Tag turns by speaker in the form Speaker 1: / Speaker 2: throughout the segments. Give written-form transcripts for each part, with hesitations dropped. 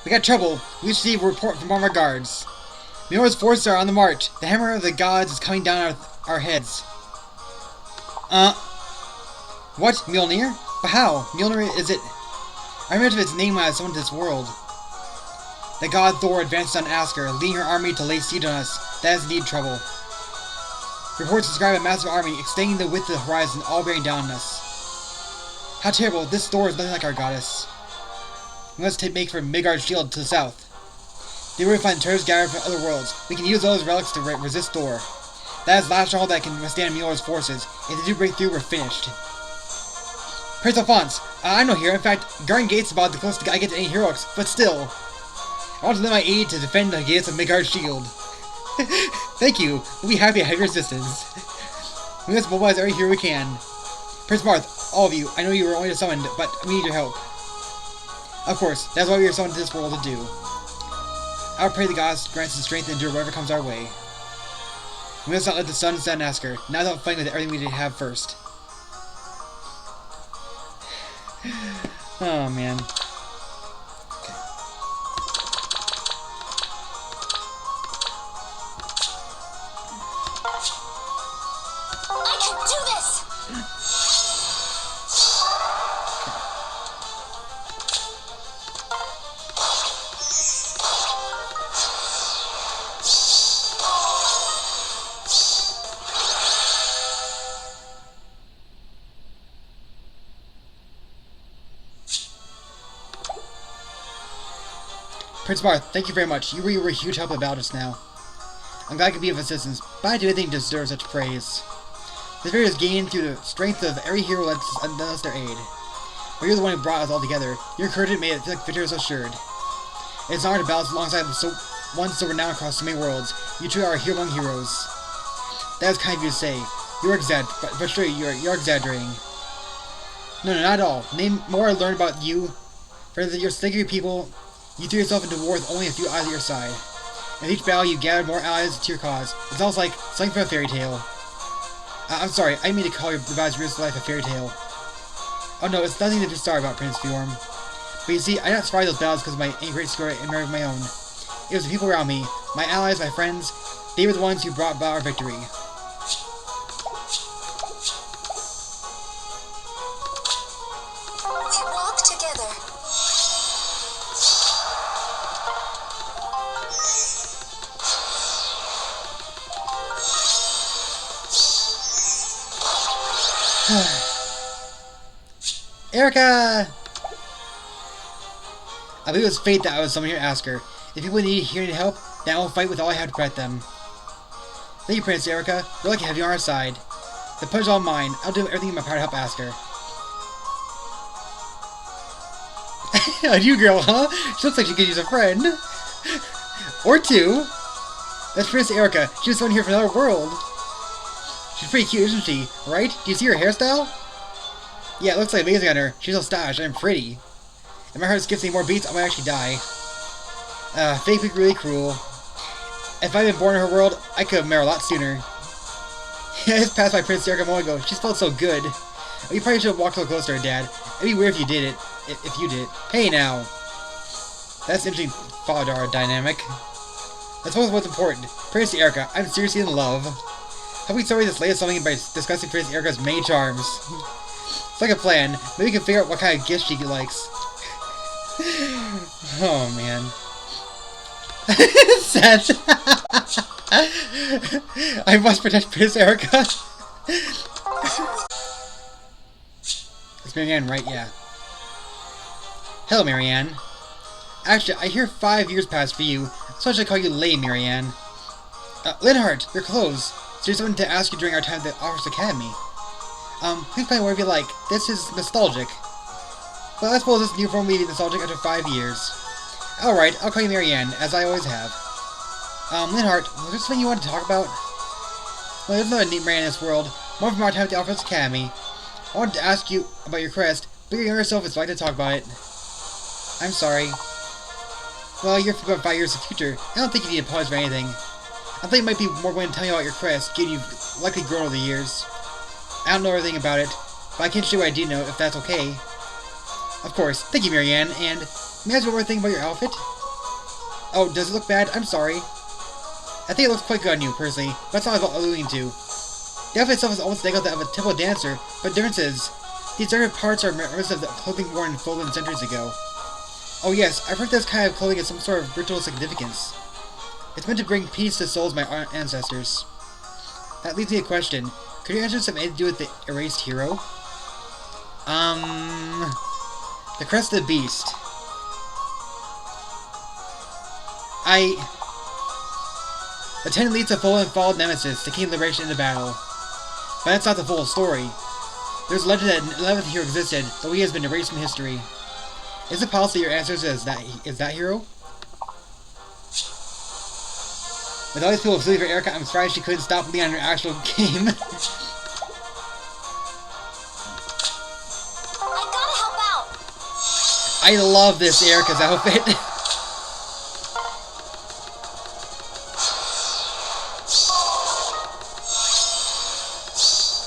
Speaker 1: We got trouble. We received a report from one of our guards. Mjolnir's forces are on the march. The hammer of the gods is coming down our heads. What? Mjolnir? But how? Mjolnir is it... I remember its name when I summoned this world. The god Thor advances on Asker, leading her army to lay siege on us. That is indeed trouble. Reports describe a massive army extending the width of the horizon, all bearing down on us. How terrible. This Thor is nothing like our goddess. We must make for Midgard's shield to the south. There we find treasures gathered from other worlds. We can use those relics to resist Thor. That is the last stronghold that can withstand Mjolnir's forces. If they do break through, we're finished. Prince Alphonse, I'm no hero. In fact, guarding gates is about the closest I get to any heroics, but still. I want to lend my aid to defend the gates of Midgard's shield. Thank you. We'll be happy to have your assistance. We must mobilize every hero we can. Prince Marth, all of you, I know you were only summoned, but we need your help. Of course, that's why we are summoned to this world to do. I will pray the gods grant us the strength to endure whatever comes our way. We must not let the sun set on Asker. Now don't fight with everything we need to have first. Oh man. Okay.
Speaker 2: I can do this!
Speaker 1: Prince Marth, thank you very much. You really were a huge help about us now. I'm glad I could be of assistance, but I do anything to deserve such praise. This victory is gained through the strength of every hero that lends us their aid. But you're the one who brought us all together. Your encouragement made it feel like victory was assured. It's an honor to balance alongside one so renowned across so many worlds. You two are a hero among heroes. That is kind of you to say. You're but sure, you're exaggerating. No, not at all. Name more I learned about you. For your stinky people, you threw yourself into war with only a few eyes at your side. In each battle, you gathered more allies to your cause. It's almost like something from a fairy tale. I'm sorry, I didn't mean to call your revised real life a fairy tale. Oh no, it's nothing to be sorry about, Prince Fjorm. But you see, I did not survive those battles because of my great score and merit of my own. It was the people around me, my allies, my friends. They were the ones who brought about our victory.
Speaker 2: We walk together.
Speaker 1: Erica! I believe it was fate that I was summoned here to ask her. If people need help, then I will fight with all I have to protect them. Thank you, Prince Erica. We're lucky to have you on our side. The punch is all mine. I'll do everything in my power to help Asker. A new girl, huh? She looks like she could use a friend. Or two. That's Prince Erica. She was someone here from another world. She's pretty cute, isn't she? Right? Do you see her hairstyle? Yeah, it looks like amazing on her. She's so stylish and pretty. If my heart skips any more beats, I might actually die. Fate would be really cruel. If I'd been born in her world, I could have married a lot sooner. I just passed by Prince Erica a moment ago. She felt so good. You probably should have walked a little closer to her, Dad. It'd be weird if you did it. If you did it. Hey now. That's an interesting father-daughter dynamic. That's what's important. Prince Erica, I'm seriously in love. How we celebrate this latest something by discussing Prince Erica's many charms? It's like a plan. Maybe we can figure out what kind of gift she likes. Oh man. Seth. I must protect Prince Erica. It's Marianne, right? Yeah. Hello, Marianne. Actually, I hear 5 years passed for you, so I should call you Lady Marianne. Linhardt, you're close. So there's something to ask you during our time at the Office Academy. Please play wherever you like. This is nostalgic. Well, I suppose this new form will be nostalgic after 5 years. Alright, I'll call you Marianne, as I always have. Linhardt, was there something you wanted to talk about? Well, there's another neat Marianne in this world. More from our time at the Office Academy. I wanted to ask you about your crest, but your younger self is like to talk about it. I'm sorry. Well, you're about 5 years in the future. I don't think you need to apologize for anything. I think it might be more going to tell you about your crest, given you've likely grown over the years. I don't know everything about it, but I can show you what I do know, if that's okay. Of course. Thank you, Marianne, and May I ask one more thing about your outfit? Oh, does it look bad? I'm sorry. I think it looks quite good on you, personally, but that's all I was alluding to. The outfit itself is almost like that of a typical dancer, but the difference is, these different parts are reminiscent of the clothing worn in Fulham centuries ago. Oh yes, I've heard this kind of clothing has some sort of ritual significance. It's meant to bring peace to the souls of my ancestors. That leads me to a question. Could your answers have anything to do with the erased hero? The Crest of the Beast. The 10 leads to Fulham fallen nemesis, the King of Liberation in the battle. But that's not the full story. There's a legend that an 11th hero existed, though he has been erased from history. Is it possible your answer is that hero? With all these people fleeing for Erica, I'm surprised she couldn't stop Leon in her actual game.
Speaker 2: I gotta help out.
Speaker 1: I love this Erica's outfit.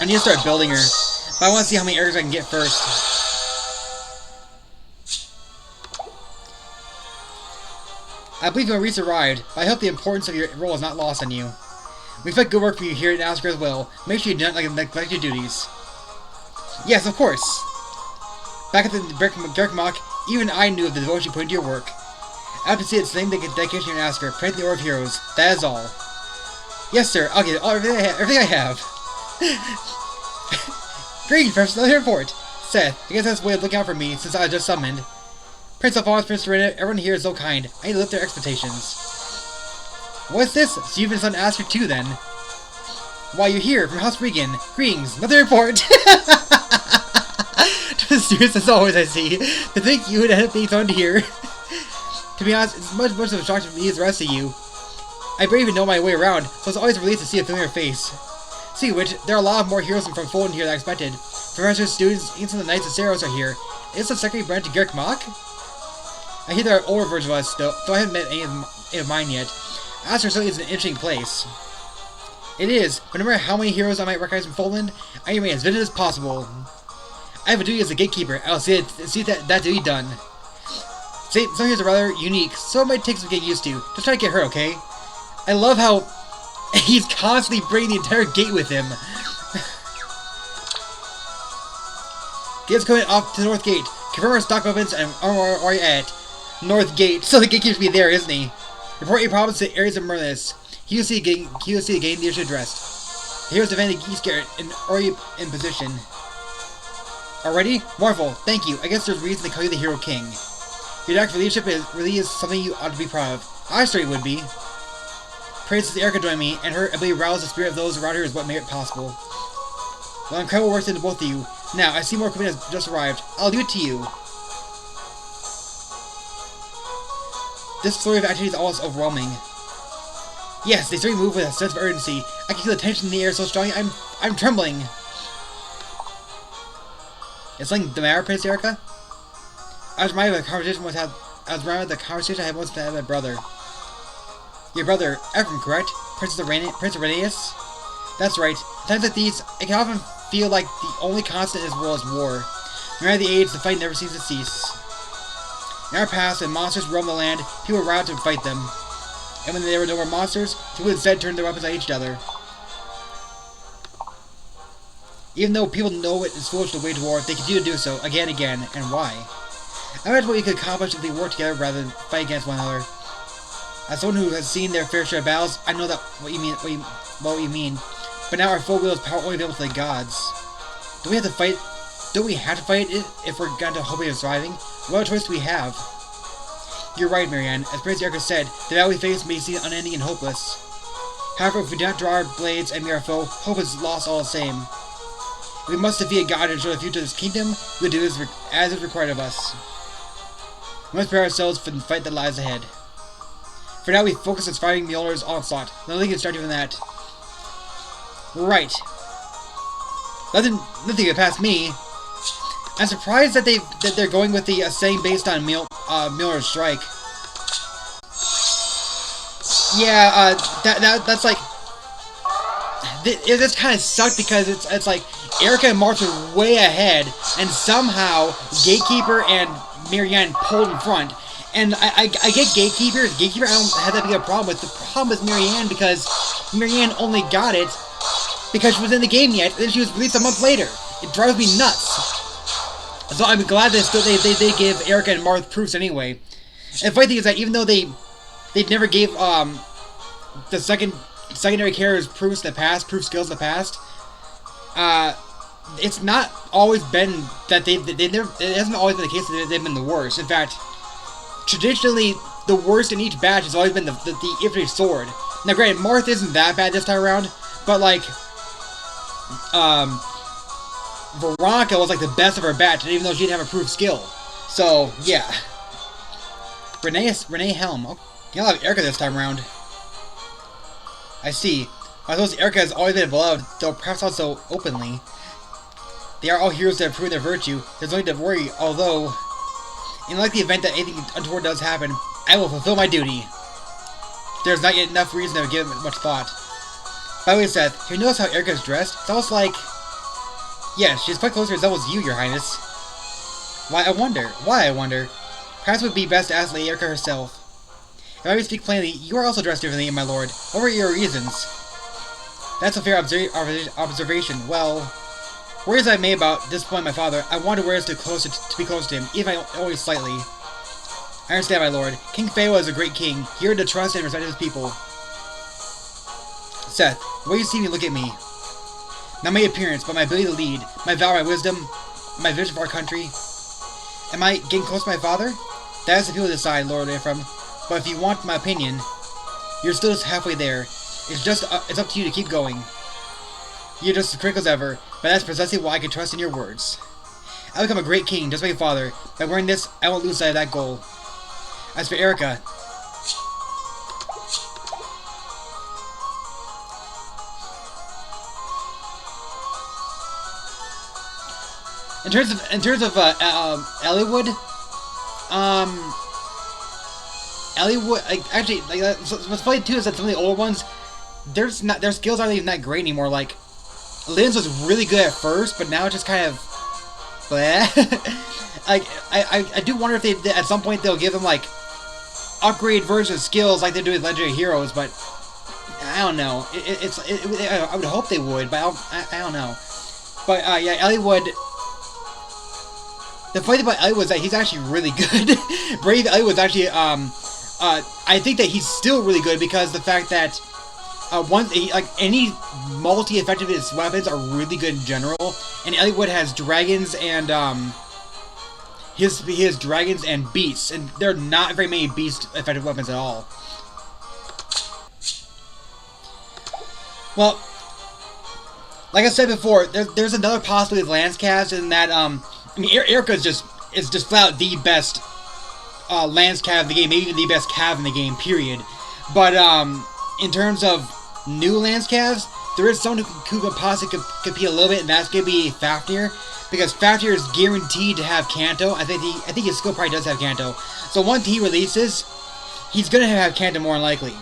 Speaker 1: I need to start building her, but I want to see how many Ericas I can get first. I believe your Reese arrived, but I hope the importance of your role is not lost on you. We expect good work from you here at Asker as well. Make sure you don't neglect your duties. Yes, of course. Back at the Dirk Mock, even I knew of the devotion you put into your work. I have to see it's the same dedication in Asker. Pray to the Order of Heroes. That is all. Yes, sir. I'll get it. Everything I have. Great, Professor. Another report. Seth, I guess that's a way of looking out for me since I was just summoned. Prince Alphonse, Prince Serena, everyone here is so kind. I need to lift their expectations. What's this? So you've been sent to Asker too, then? Why, you're here, from House Regan. Greetings. Another report. Just serious as always, I see. To think you would end up being thrown here. To be honest, it's much of a shock to me as the rest of you. I barely even know my way around, so it's always a relief to see a familiar face. Speaking of which, there are a lot more heroes from Fulton here than I expected. Professors, students, even some of the Knights of Saros are here. Is the secondary branch of Garrick Mock? I hear there are older versions of us, though I haven't met any of mine yet. Asker certainly is an interesting place. It is, but no matter how many heroes I might recognize from Fulton, I remain as vivid as possible. I have a duty as a gatekeeper. I'll see that duty done. Some heroes are rather unique, so it might take some getting used to. Just try to get her, okay? I love how he's constantly bringing the entire gate with him. Gate's coming off to the north gate. Confirm our stock weapons and armor are at north gate. So the gatekeeper's be there, isn't he? Report your problems to Ares of Merlis. He will see the gate leadership addressed. The heroes defending East Garrett and already in position. Already? Marvel, thank you. I guess there's reason to call you the Hero King. Your act for leadership really is something you ought to be proud of. I certainly would be. Princess Erica joined me, and her ability to rouse the spirit of those around her is what made it possible. Well, incredible work to both of you. Now, I see more equipment has just arrived. I'll do it to you. This flurry of activity is almost overwhelming. Yes, they certainly move with a sense of urgency. I can feel the tension in the air so strongly, I'm trembling. Is something the matter, Princess Erica? I was reminded of the conversation I had once with my brother. Your brother, Ephraim, correct? Prince Irenaeus? That's right. At times like these, it can often feel like the only constant in this world is war. No matter the age, the fight never seems to cease. In our past, when monsters roamed the land, people were routed to fight them. And when there were no more monsters, people instead turned their weapons at each other. Even though people know it is foolish to wage war, they continue to do so, again and again, and why? I imagine what we could accomplish if we worked together rather than fight against one another. As someone who has seen their fair share of battles, I know that what you mean. But now our full will is power only available to the gods. Do we have to fight it if we're going to hope of surviving? What choice do we have? You're right, Marianne. As Prince Erica said, the battle we face may seem unending and hopeless. However, if we do not draw our blades and meet our foe, hope is lost all the same. If we must defeat a god and ensure the future of this kingdom, we will do as is required of us. We must prepare ourselves for the fight that lies ahead. For now, we focus on surviving Mjolnir's onslaught. Nothing can start even that. Right. Nothing can pass me. I'm surprised that they're going with the saying based on Mjolnir's strike. Yeah, that's like it just kind of sucked because it's like Erica and Martha are way ahead, and somehow Gatekeeper and Marianne pulled in front. And I get Gatekeeper. Gatekeeper I don't have that big a problem with. The problem with Marianne, because Marianne only got it because she was in the game yet, and then she was released a month later. It drives me nuts. So I'm glad that they gave Erica and Marth proofs anyway. And the funny thing is that even though they never gave the secondary characters proofs in the past, proof skills in the past, it's not always been that they never. It hasn't always been the case that they've been the worst. In fact, traditionally, the worst in each batch has always been the infantry sword. Now, granted, Marth isn't that bad this time around, but like, Veronica was like the best of her batch, even though she didn't have a proof skill. So yeah, Renee Helm. Oh, you don't have Erica this time around. I see. I suppose Erica has always been beloved, though perhaps not so openly. They are all heroes that have proven their virtue. There's no need to worry, although, in the event that anything untoward does happen, I will fulfill my duty. There's not yet enough reason to give it much thought. By the way, Seth, have you noticed how Erica is dressed? It's almost like... Yes, she's quite close to resembles you, Your Highness. Why, I wonder. Perhaps it would be best to ask Lady Erica herself. If I may speak plainly, you are also dressed differently, my lord. What were your reasons? That's a fair observation. Well, worries I made about disappointing my father, I wanted Wares to be close to him, even if only slightly. I understand, my lord. King Feo is a great king, here to trust and respect his people. Seth, the way you see me, look at me. Not my appearance, but my ability to lead, my valor, my wisdom, my vision for our country. Am I getting close to my father? That is the people to decide, Lord Ephraim. But if you want my opinion, you're still just halfway there. It's up to you to keep going. You're just as critical as ever, but that's precisely why I can trust in your words. I'll become a great king, just like my father. By wearing this, I won't lose sight of that goal. As for Erica, in terms of Elliewood, actually, like, what's funny too is that some of the older ones, their skills aren't even that great anymore. Like, Lynn's was really good at first, but now it's just kind of bleh. Like, I do wonder if they at some point they'll give them like upgraded versions of skills like they do with Legendary Heroes, but I don't know. I would hope they would, but I don't know. But yeah, Elliewood. The funny thing about Elliewood is that he's actually really good. Brave Elliewood's actually I think that he's still really good because the fact that any multi-effectiveness weapons are really good in general, and Elliewood has dragons and he has dragons and beasts, and there are not very many beast effective weapons at all. Well, like I said before, there's another possibility of Lance Cast in that I mean, Erica is just flat out the best Lance Cav in the game, maybe even the best Cav in the game, period. But in terms of new Lance Cavs, there is someone who could possibly compete a little bit, and that's gonna be Fafnir, because Fafnir is guaranteed to have Kanto. I think his skill probably does have Kanto. So once he releases, he's gonna have Kanto more than likely.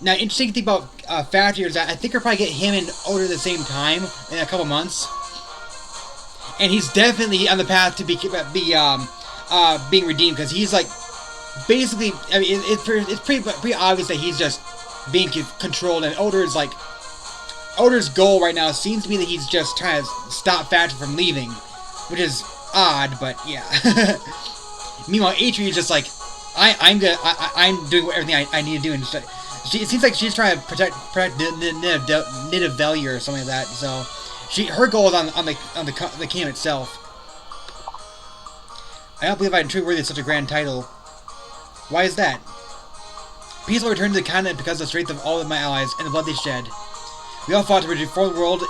Speaker 1: Now, interesting thing about Fafnir is that I think we'll probably get him and Oder at the same time in a couple months. And he's definitely on the path to being redeemed, because he's like basically. I mean, it's pretty obvious that he's just being controlled, and Oder's goal right now seems to be that he's just trying to stop Thatcher from leaving, which is odd, but yeah. Meanwhile, Atri is just like, I'm doing everything I need to do, and it seems like she's trying to protect Nidavellir or something like that. So. Her goal is on the kingdom itself. I don't believe I am truly worthy of such a grand title. Why is that? Peace will return to the continent because of the strength of all of my allies and the blood they shed. We all fought to reform the world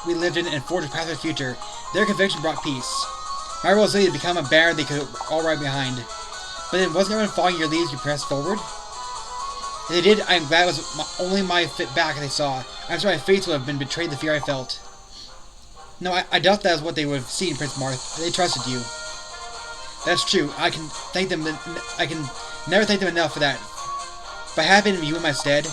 Speaker 1: we lived in and forge a path to the future. Their conviction brought peace. My role was to become a banner they could all ride behind. But then wasn't everyone following your leads you pressed forward? If they did, I am glad it was only my fit back they saw. I'm sure my fates would have been betrayed the fear I felt. No, I doubt that is what they would have seen, Prince Marth. They trusted you. That's true. I can never thank them enough for that. By having you in my stead,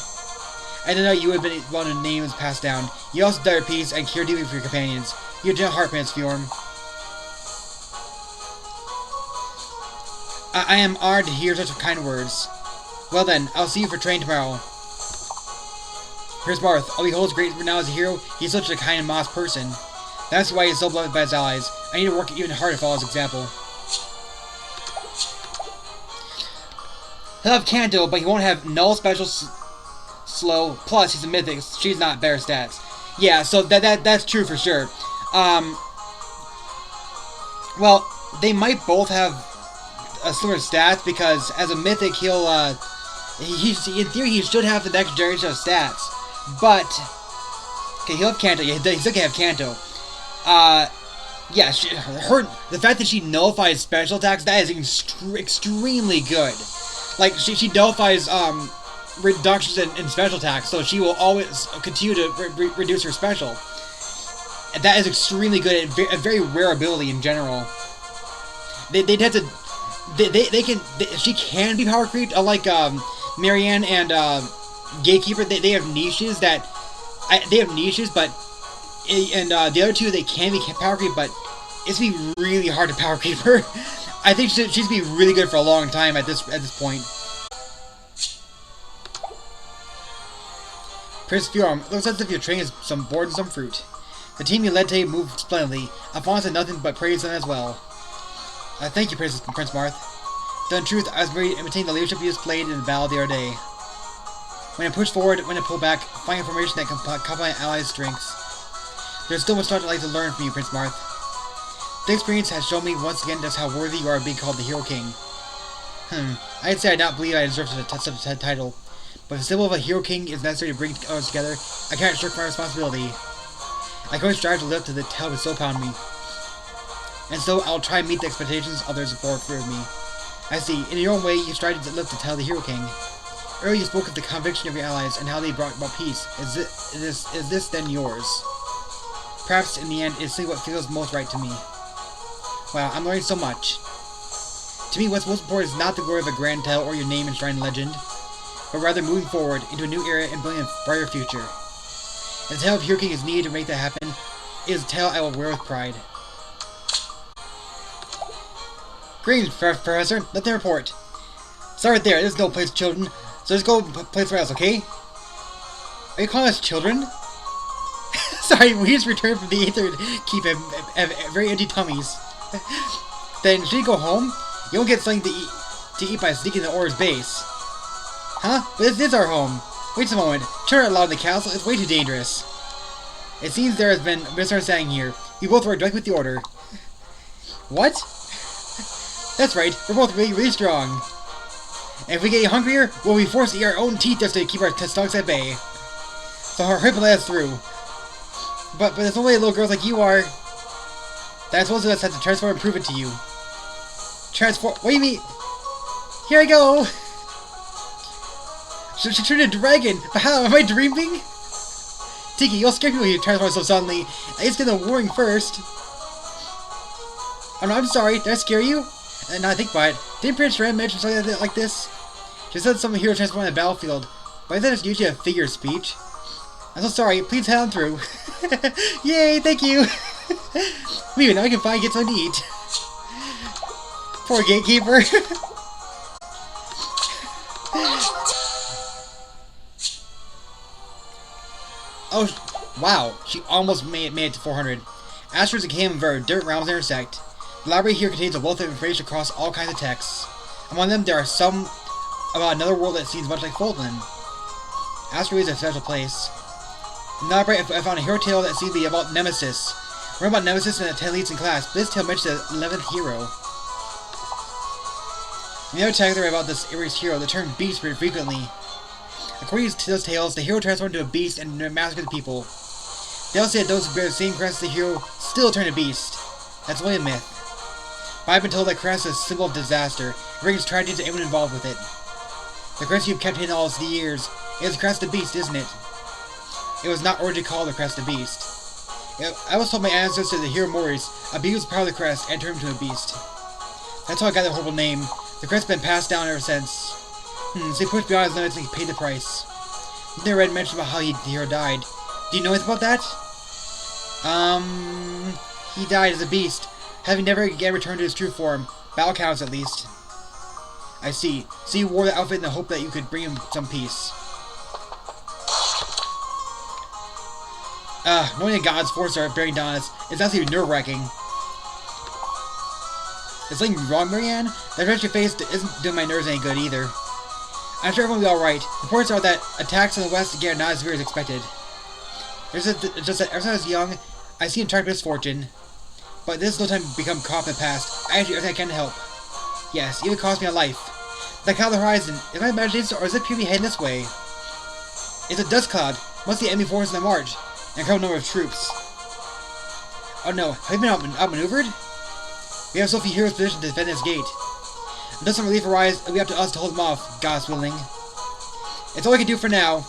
Speaker 1: I didn't know you would have been one of the names passed down. You also died at peace and cared deeply for your companions. You're a gentle heart, Prince Fjorm. I am honored to hear such kind words. Well then, I'll see you for training tomorrow. Prince Marth, although he holds great renown as a hero, he's such a kind and modest person. That's why he's so beloved by his allies. I need to work even harder to follow his example. He'll have Kanto, but he won't have null special slow. Plus, he's a mythic. She's not better stats. Yeah, so that's true for sure. Well, they might both have similar stats because as a mythic, he'll in theory he should have the next generation of stats. But okay, he'll have Kanto. Yeah, he's gonna have Kanto. Yeah, the fact that she nullifies special attacks, that is extremely good. Like, she nullifies, reductions in special attacks, so she will always continue to reduce her special. And that is extremely good, and a very rare ability in general. They tend to... she can be power creeped, unlike, Marianne and, Gatekeeper. They have niches that... they have niches, but... And, the other two, they can be power creep, but... It's gonna be really hard to power creep her. I think she's gonna be really good for a long time at this point. Prince Fiorum, looks as if your train is some board and some fruit. The team you led today moved splendidly. Alphonse had nothing but praise them as well. Thank you, Prince Marth. Though in truth, I was very imitating the leadership you displayed in the battle the other day. When I push forward, when I pull back, find information that can complement allies' strengths. There's still much I'd like to learn from you, Prince Marth. The experience has shown me once again just how worthy you are of being called the Hero King. I'd say I don't believe I deserve such a title, but if the symbol of a Hero King is necessary to bring others together, I can't shirk my responsibility. I can only strive to live up to the tale that's so upon me. And so I'll try and meet the expectations others have for me. I see, in your own way, you strive to live to tell the Hero King. Earlier you spoke of the conviction of your allies and how they brought about peace. Is this then yours? Perhaps in the end, it's simply what feels most right to me. Wow, I'm learning so much. To me, what's most important is not the glory of a grand title or your name enshrined in legend, but rather moving forward into a new era and building a brighter future. If the tale of Hero King is needed to make that happen, it is a tale I will wear with pride. Greetings, Professor. Nothing to report. Sorry right there, there's no place for children, so just go play somewhere else, okay? Are you calling us children? Sorry, we just returned from the Aether to keep very empty tummies. Then, should you go home? You won't get something to eat by sneaking in the Aura's base. Huh? But this is our home. Wait a moment. Children are allowed in the castle? It's way too dangerous. It seems there has been a misunderstanding here. We both work directly with the Order. What? That's right. We're both really, really strong. And if we get hungrier, we'll be forced to eat our own teeth just to keep our stomachs at bay. So hurry up and let us through. But there's only little girls like you are. That's supposed to have to transform and prove it to you. Transform? What do you mean? Here I go! She turned into a dragon! But how? Am I dreaming? Tiki, you'll scare people when you transform so suddenly. I just get the warning first. Oh no, I'm sorry. Did I scare you? And now I think about it. Didn't Prince Ren mention something like this? She said some hero transform on the battlefield. But I thought it's usually a figure of speech. I'm so sorry. Please head on through. Yay, thank you! Maybe now I can finally get something to eat. Poor gatekeeper. Oh, wow. She almost made it to 400. Astros and Cam where dirt realms intersect. The library here contains a wealth of information across all kinds of texts. Among them, there are some about another world that seems much like Foldland. Astro is a special place. In the library, I found a hero tale that seems to be about Nemesis. Learn about Nemesis in the 10 leads in class, but this tale mentions the 11th hero. In the other text I read about this erased hero, the term beast appeared frequently. According to those tales, the hero transformed into a beast and massacred the people. They also said those who bear the same crest as the hero still turn to beast. That's only a myth. But I've been told that crest is a symbol of disaster. It brings tragedy to anyone involved with it. The crest you've kept hidden all these years is the crest of beast, isn't it? It was not originally called the crest of beast. I was told my ancestor, the hero Maurice, a beast was part of the crest and turned him into a beast. That's how I got that horrible name. The crest's been passed down ever since. So he pushed beyond his limits and he paid the price. Then I read mention about how the hero died. Do you know anything about that? He died as a beast, having never again returned to his true form. Battle counts, at least. I see. So you wore the outfit in the hope that you could bring him some peace. Knowing that God's forces are bearing down on us is absolutely nerve-wracking. Is something wrong, Marianne? That red your face isn't doing my nerves any good either. I'm sure everyone will be alright. Reports are that attacks in the west again are not as severe as expected. There's just that ever since I was young, I see track misfortune. But this is no time to become caught in the past. I do everything I can to help. Yes, even cost me a life. That cloud on the horizon, is my imagination or is it purely heading this way? It's a dust cloud. Must be enemy forces in the march. And a crowd number of troops. Oh no, have you been outmaneuvered? We have so few heroes positioned to defend this gate. Until some relief arrives, it'll be up to us to hold them off, God's willing. It's all we can do for now.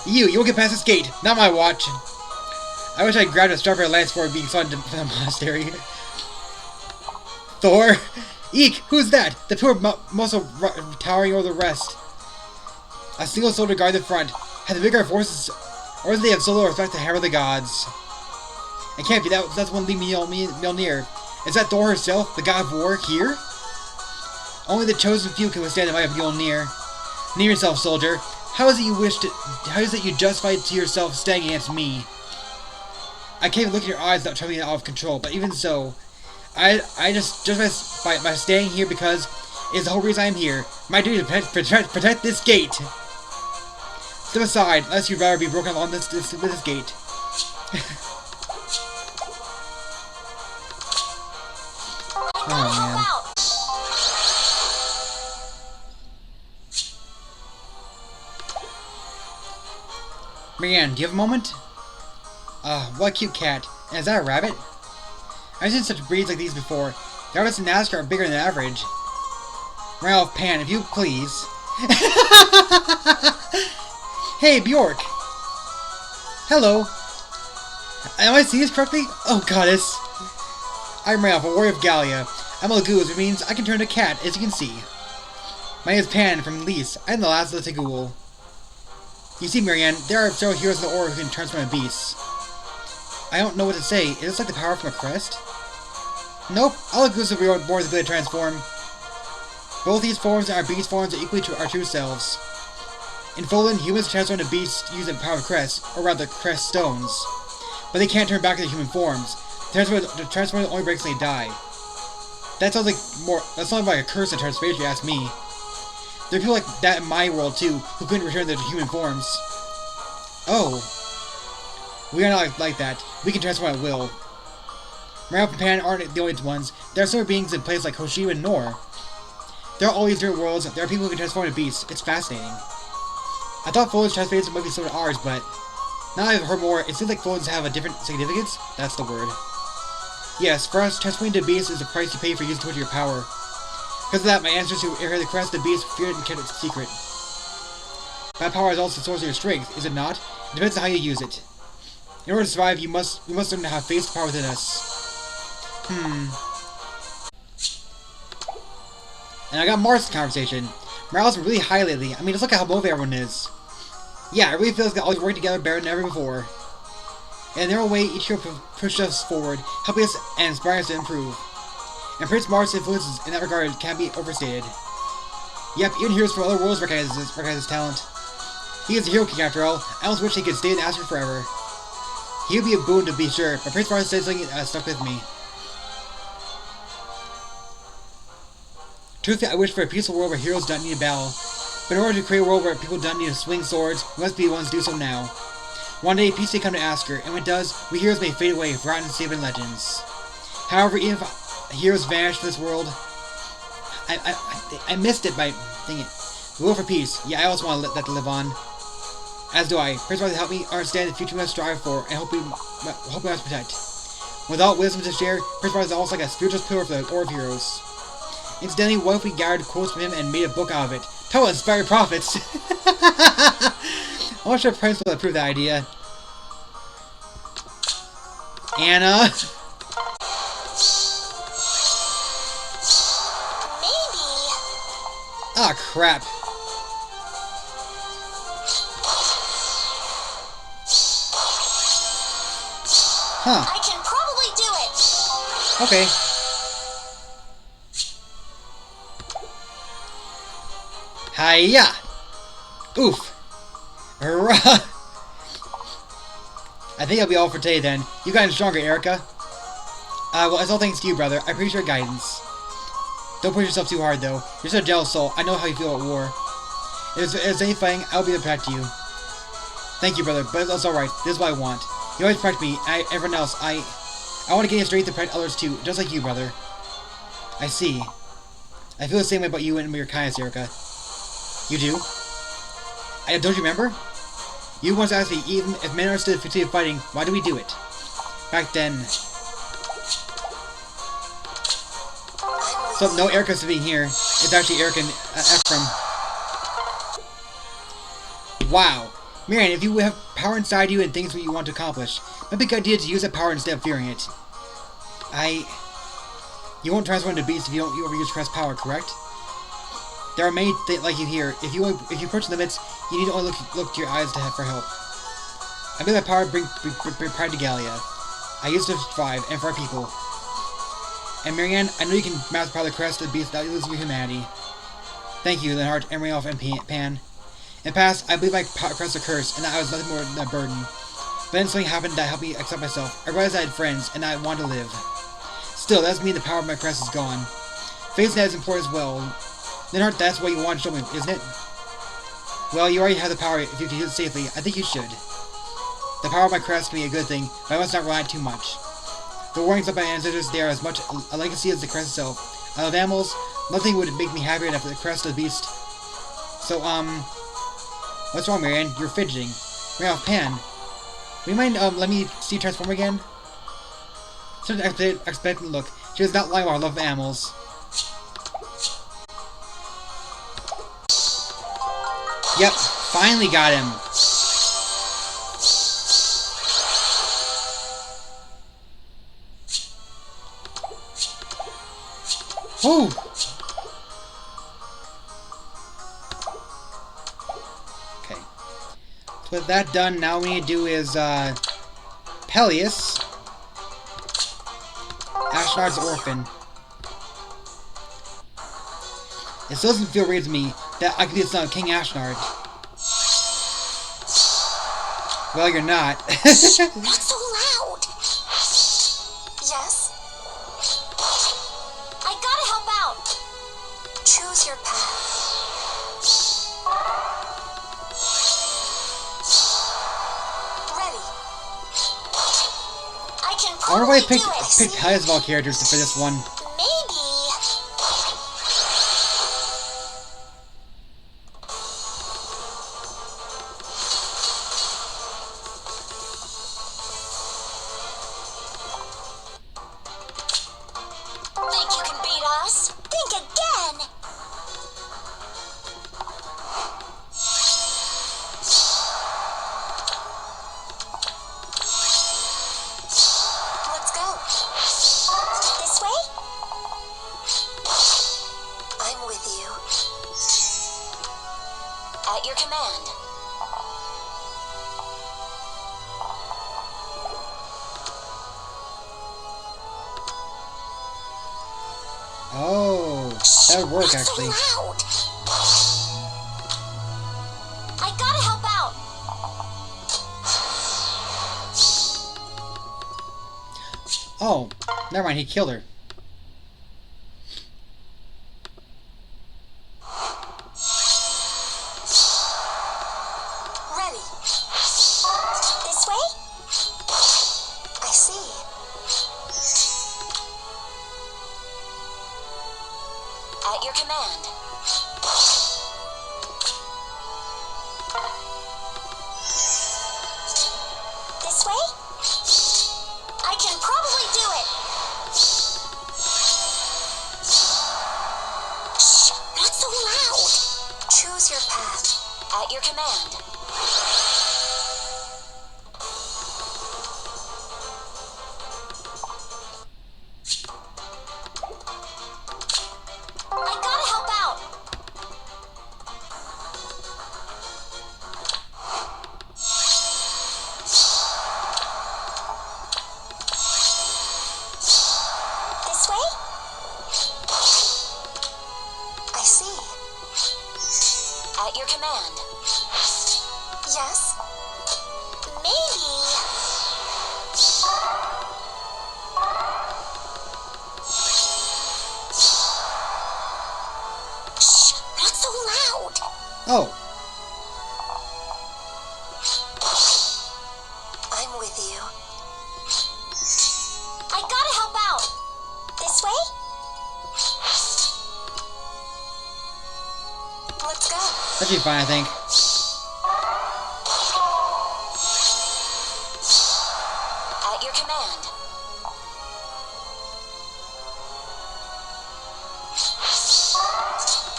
Speaker 1: You won't get past this gate, not my watch. I wish I grabbed a strawberry lance for being sent to the monastery. Thor? Eek, who's that? The poor muscle towering over the rest. A single soldier guard the front. Had the bigger forces, or does they have solo respect to hammer the gods? It can't be that. That's one lead Mjolnir. Is that Thor herself, the god of war, here? Only the chosen few can withstand the might of Mjolnir. Name yourself, soldier. How is it you justify to yourself standing against me? I can't even look in your eyes without trembling out of control. But even so, I just by staying here because it's the whole reason I'm here. My duty to protect this gate. Step aside, unless you'd rather be broken along this gate. Oh man. Marianne, do you have a moment? What a cute cat. And is that a rabbit? I've seen such breeds like these before. The rabbits in NASCAR are bigger than average. Ralph, Pan, if you please. Hey, Bjork. Hello. Am I seeing this correctly? Oh, goddess. I'm Ralph, a warrior of Gallia. I'm a Lagoose, which means I can turn to a cat, as you can see. My name is Pan from Lys. I'm the last of the Tegul. You see, Marianne, there are several heroes in the Aura who can transform into beasts. I don't know what to say. Is this like the power from a crest? Nope. All Lagooses are born with the ability to transform. Both these forms and our beast forms are equally to our true selves. In Folan, humans transform into beasts using the power of crest, or rather crest stones. But they can't turn back into human forms. The transformation only breaks when they die. That sounds like a curse in transformation, if you ask me. There are people like that in my world too, who couldn't return to human forms. Oh. We are not like that. We can transform at will. Ralph and Pan aren't the only ones. There are similar beings in places like Hoshiba and Nor. There are all these different worlds. There are people who can transform into beasts. It's fascinating. I thought Folan's transformations might be similar to ours, but now I've heard more, it seems like Folan's have a different significance. That's the word. Yes, for us, transforming into beasts is the price you pay for using too much of your power. Because of that, my ancestors who inherited the crest of the beast feared and kept it secret. That power is also the source of your strength, is it not? It depends on how you use it. In order to survive, we must learn to have faith power within us. And I got Mars conversation. Morale's been really high lately. I mean, just look at how motivated everyone is. Yeah, it really feels like all working together better than ever before. And in their own way, each hero pushed us forward, helping us and inspiring us to improve. And Prince Mars' influences in that regard can't be overstated. Yep, even heroes from other worlds recognize his talent. He is the Hero King after all. I almost wish he could stay in Asher forever. He would be a boon to be sure, but Prince Mars said something stuck with me. Truthfully, I wish for a peaceful world where heroes don't need a battle. But in order to create a world where people don't need to swing swords, we must be the ones to do so now. One day, peace may come to Asker, and when it does, we heroes may fade away, forgotten save in legends. However, even if heroes vanish from this world, I missed it by thinking. The will for peace. Yeah, I also want that to live on. As do I. Prince Mars help me understand the future we must strive for, and hope we must protect. Without wisdom to share, Prince Mars is almost like a spiritual pillar for the Aura of Heroes. Incidentally, what if we gathered quotes from him and made a book out of it? That will inspire prophets! I'm not sure if Prince will approve that idea. Anna?
Speaker 2: Maybe.
Speaker 1: Ah, crap. Huh.
Speaker 2: I can probably do it.
Speaker 1: Okay. Hiya! Oof! Hurrah! I think that'll be all for today then. You gotten stronger, Erica. Well, it's all thanks to you, brother. I appreciate your guidance. Don't push yourself too hard, though. You're such a jealous soul. I know how you feel at war. If there's any fighting, I'll be there to protect you. Thank you, brother, but that's alright. This is what I want. You always protect me, and everyone else. I want to gain the strength to protect others too, just like you, brother. I see. I feel the same way about you and your kindness, Erica. You do? Don't you remember? You once asked me, even if men are still fatigued of fighting, why do we do it? Back then. So, no Erica's sitting here. It's actually Erica and Ephraim. Wow. Marion, if you have power inside you and things that you want to accomplish, it might be a good idea to use that power instead of fearing it. You won't transform into a beast if you overuse Crest's power, correct? There are many like you here. If you approach limits, you need to only look to your eyes for help. I believe that power bring pride to Gallia. I use it to survive and for our people. And Marianne, I know you can master power the crest of the beast without losing your humanity. Thank you, Leonhardt, and Rayolf, and Pan. In the past, I believe my crest a curse, and that I was nothing more than a burden. But then something happened that helped me accept myself. I realized I had friends, and I wanted to live. Still, that doesn't mean the power of my crest is gone. Facing that is important as well. Leonhardt, that's what you want to show me, isn't it? Well, you already have the power. If you can use it safely, I think you should. The power of my crest can be a good thing, but I must not rely on it too much. The warnings of my ancestors, they are as much a legacy as the crest itself. I love animals. Nothing would make me happier than the crest of the beast. So, what's wrong, Marianne? You're fidgeting. Ralph, Pan. Would you mind, let me see you transform again? Such an expectant look. She does not lie about her love of animals. Yep, finally got him. Woo! Okay. So with that done, now what we need to do is, Pelleas. Ashnard's orphan. It still doesn't feel weird to me that I could be the son of King Ashnard. Well, you're not.
Speaker 2: Not so loud! Yes? I gotta help out! Choose your path. Ready. I can
Speaker 1: I wonder why I
Speaker 2: probably
Speaker 1: picked
Speaker 2: do it.
Speaker 1: Pelleas of all characters for this one.
Speaker 2: Maybe. Think you can beat us? Think again! Let's go. This way? I'm with you. At your command.
Speaker 1: Oh, that would work actually.
Speaker 2: Not so loud. I gotta help out.
Speaker 1: Oh, never mind, he killed her.
Speaker 2: Ready. This way? I see. At your command. This way? I can probably do it. Shh, not so loud. Choose your path. At your command. I gotta help out. This way? I see. At your command. Yes? Maybe... Shh! Not so loud!
Speaker 1: Oh.
Speaker 2: I'm with you. I gotta help out! This way? Let's go.
Speaker 1: That should be fine, I think.
Speaker 2: At your command.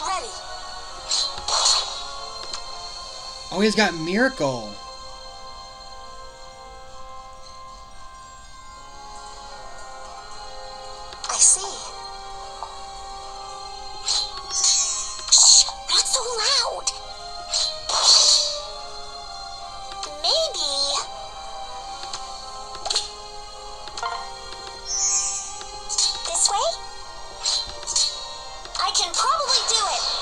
Speaker 2: Ready.
Speaker 1: Oh, he's got Miracle.
Speaker 2: I see. Shh, not so loud. Maybe. This way? I can probably do it.